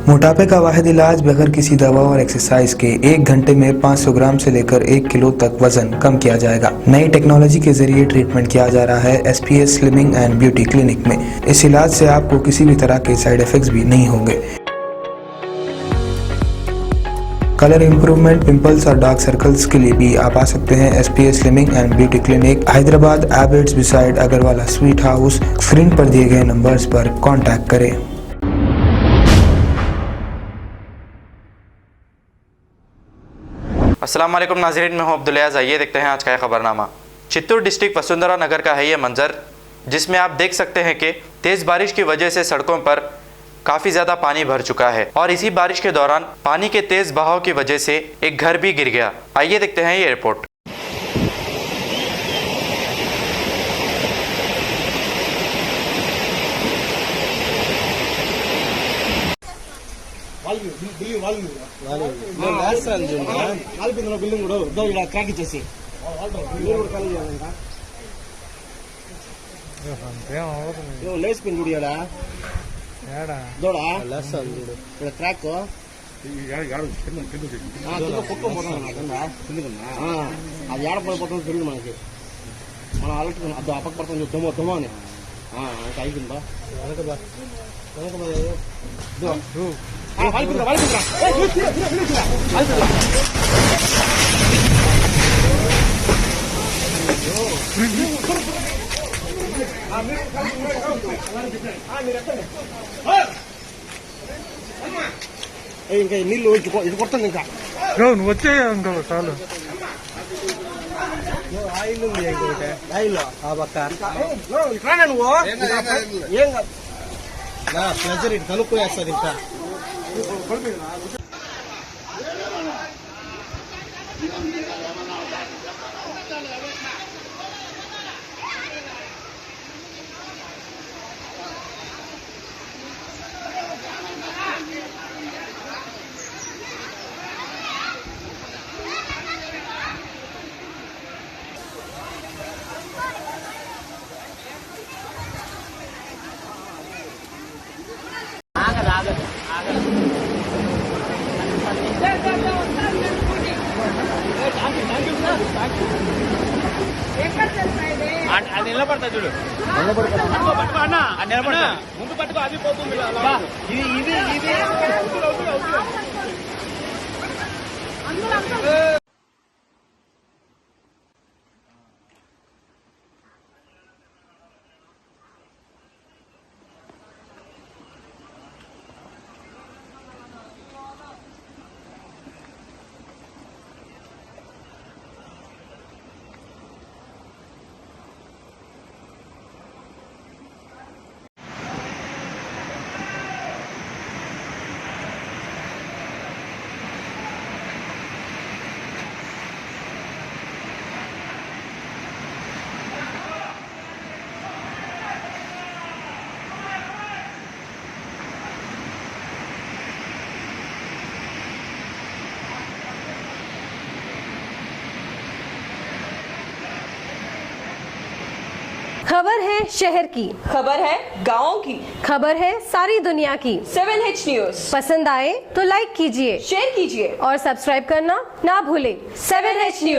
मोटापे का वाहिद इलाज बगैर किसी दवा और एक्सरसाइज के 1 घंटे में 500 ग्राम से लेकर 1 किलो तक वजन कम किया जाएगा। नई टेक्नोलॉजी के जरिए ट्रीटमेंट किया जा रहा है SPS slimming and beauty clinic में। इस इलाज से आपको किसी भी तरह के साइड इफेक्ट्स भी नहीं होंगे। कलर इंप्रूवमेंट, पिंपल्स और डार्क सर्कल्स के लिए भी आप आ सकते हैं SPS slimming and beauty clinic, Hyderabad, एबर्ट्स beside Agarwala sweet house. Screen पर दिए गए नंबर्स पर कॉन्टैक्ट करें। अस्सलाम वालेकुम नाज़रीन, मैं हूं अब्दुल अयाज़। आइए देखते हैं आज का खबरनामा। चित्तूर डिस्ट्रिक्ट वसुंधरा नगर का है ये मंजर, जिसमें आप देख सकते हैं कि तेज़ बारिश की वजह से सड़कों पर काफ़ी ज़्यादा पानी भर चुका है और इसी बारिश के दौरान पानी के तेज़ बहाव की वजह से एक घर भी गिर गया। आइए देखते हैं ये रिपोर्ट। బిల్డింగ్ కూడా క్రాక్ ఇచ్చేసి లేచిపోయింది గుడి దూడ ఇక్కడ క్రాక్ అది ఏడ పడిపోతుంది తెలియదు మనకి. మనం అలర్ట్ అది అప్పక పడుతుంది దుమ్మ దుమ్మ అని ఇంకా అయిపోయిందా ఇంకా నీళ్ళు ఇది కొడుతుంది. ఇంకా నువ్వు వచ్చాయి చాలు. ఆయిల్ ఉంది ఆయిల్ ఆ పక్క ఇక్కడ నువ్వు ఏం ప్రెజర్ ఇటు కనుక్కోయేస్తుంది. ఇంకా నిలబడతా చూడు, నిలబడతా ముందు పట్టుకో, అది పోతుంది. खबर है शहर की, खबर है गाँव की, खबर है सारी दुनिया की। 7H न्यूज पसंद आए तो लाइक कीजिए, शेयर कीजिए और सब्सक्राइब करना ना भूलें। 7H news.